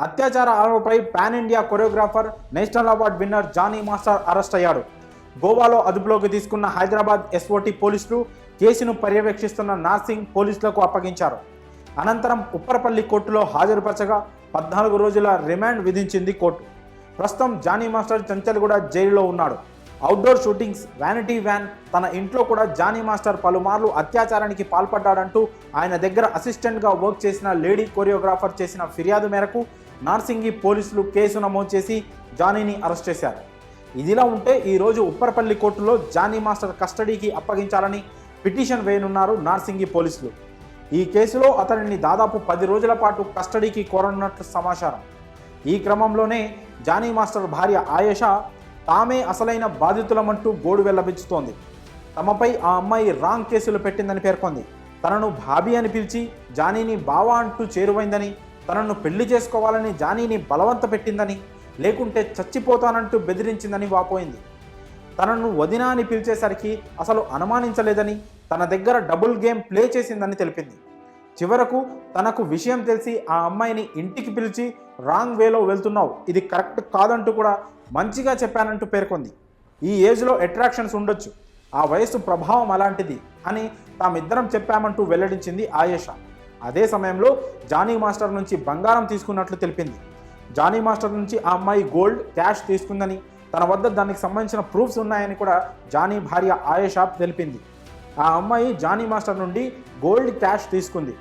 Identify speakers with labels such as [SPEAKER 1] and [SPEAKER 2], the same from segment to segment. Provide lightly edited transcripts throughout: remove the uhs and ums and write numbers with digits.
[SPEAKER 1] అత్యాచార ఆరోపణపై pan India choreographer national award winner Jani master arrest అయ్యాడు. గోవాలో అదుపులోకి తీసుకున్న హైదరాబాద్ ఎస్ఓటీ పోలీసులు కేసును పర్యవేక్షిస్తున్న నార్సింగ్ పోలీసులకు అప్పగించారు. అనంతరం ఉప్పరపల్లి కోర్టులో హాజరుపరచగా 14 రోజుల రిమాండ్ విధించింది కోర్టు. ప్రస్తుతం జానీ మాస్టర్ చంచల్గూడ జైలులో ఉన్నాడు. అవుట్డోర్ షూటింగ్స్, వ్యానిటీ వ్యాన్, తన ఇంట్లో కూడా జానీ మాస్టర్ పలుమార్లు అత్యాచారానికి పాల్పడ్డాడంటూ ఆయన దగ్గర అసిస్టెంట్గా వర్క్ చేసిన లేడీ కొరియోగ్రాఫర్ చేసిన ఫిర్యాదు మేరకు నార్సింగి పోలీసులు కేసు నమోదు చేసి జానీని అరెస్ట్ చేశారు. ఇదిలా ఉంటే ఈరోజు ఉప్పరపల్లి కోర్టులో జానీ మాస్టర్ కస్టడీకి అప్పగించాలని పిటిషన్ వేయనున్నారు నార్సింగి పోలీసులు. ఈ కేసులో అతనిని దాదాపు 10 రోజుల పాటు కస్టడీకి కోరనున్నట్లు సమాచారం. ఈ క్రమంలోనే జానీ మాస్టర్ భార్య ఆయేషా తామే అసలైన బాధితులమంటూ గోడు వెల్లబించుతోంది. తమపై ఆ అమ్మాయి రాంగ్ కేసులు పెట్టిందని పేర్కొంది. తనను భాబీ అని పిలిచి జానీని బావా అంటూ చేరువైందని, తనను పెళ్లి చేసుకోవాలని జానీని బలవంత పెట్టిందని, లేకుంటే చచ్చిపోతానంటూ బెదిరించిందని వాపోయింది. తనను వదినా అని పిలిచేసరికి అసలు అనుమానించలేదని, తన దగ్గర డబుల్ గేమ్ ప్లే చేసిందని తెలిపింది. చివరకు తనకు విషయం తెలిసి ఆ అమ్మాయిని ఇంటికి పిలిచి రాంగ్ వేలో వెళ్తున్నావు, ఇది కరెక్ట్ కాదంటూ కూడా మంచిగా చెప్పానంటూ పేర్కొంది. ఈ ఏజ్లో అట్రాక్షన్స్ ఉండొచ్చు, ఆ వయసు ప్రభావం అలాంటిది అని తామిద్దరం చెప్పామంటూ వెల్లడించింది ఆయేషా. అదే సమయంలో జానీ మాస్టర్ నుంచి బంగారం తీసుకున్నట్లు తెలిపింది. జానీ మాస్టర్ నుంచి ఆ అమ్మాయి గోల్డ్, క్యాష్ తీసుకుందని, తన వద్ద దానికి సంబంధించిన ప్రూఫ్స్ ఉన్నాయని కూడా జానీ భార్య ఆయేషా తెలిపింది. ఆ అమ్మాయి జానీ మాస్టర్ నుండి గోల్డ్, క్యాష్ తీసుకుంది.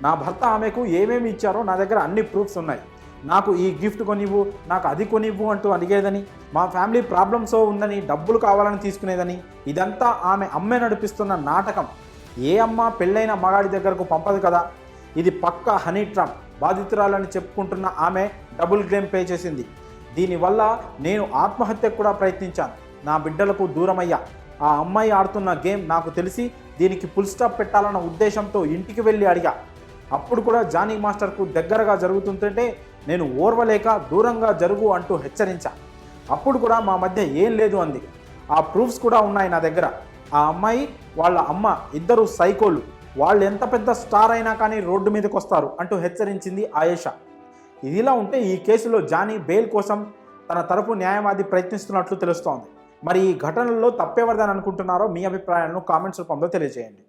[SPEAKER 1] నా భర్త ఆమెకు ఏమేమి ఇచ్చారో నా దగ్గర అన్ని ప్రూఫ్స్ ఉన్నాయి, నాకు ఈ గిఫ్ట్ కొనివ్వు, నాకు అది కొనివ్వు అంటూ అడిగేదని, మా ఫ్యామిలీ ప్రాబ్లమ్సో ఉందని డబ్బులు కావాలని తీసుకునేదని, ఇదంతా ఆమె అమ్మే నడిపిస్తున్న నాటకం. ఏ అమ్మ పెళ్ళైన మగాడి దగ్గరకు పంపదు కదా, ఇది పక్కా హనీ ట్రాప్. బాధితురాలని చెప్పుకుంటున్న ఆమె డబుల్ గేమ్ పే చేసింది. దీనివల్ల నేను ఆత్మహత్యకు కూడా ప్రయత్నించాను. నా బిడ్డలకు దూరమయ్యా. ఆ అమ్మాయి ఆడుతున్న గేమ్ నాకు తెలిసి దీనికి ఫుల్ స్టాప్ పెట్టాలన్న ఉద్దేశంతో ఇంటికి వెళ్ళి అడిగా. అప్పుడు కూడా జానీ మాస్టర్కు దగ్గరగా జరుగుతుంటే నేను ఓర్వలేక దూరంగా జరుగు అంటూ హెచ్చరించా. అప్పుడు కూడా మా మధ్య ఏం లేదు అంది. ఆ ప్రూఫ్స్ కూడా ఉన్నాయి నా దగ్గర. ఆ అమ్మాయి వాళ్ళ అమ్మ ఇద్దరు సైకోలు, వాళ్ళు ఎంత పెద్ద స్టార్ అయినా కానీ రోడ్డు మీదకి వస్తారు అంటూ హెచ్చరించింది ఆయేషా. ఇదిలా ఉంటే ఈ కేసులో జానీ బెయిల్ కోసం తన తరపు న్యాయవాది ప్రయత్నిస్తున్నట్లు తెలుస్తోంది. మరి ఈ ఘటనలో తప్పెవరిదని అనుకుంటున్నారో మీ అభిప్రాయాలను కామెంట్స్ రూపంలో తెలియజేయండి.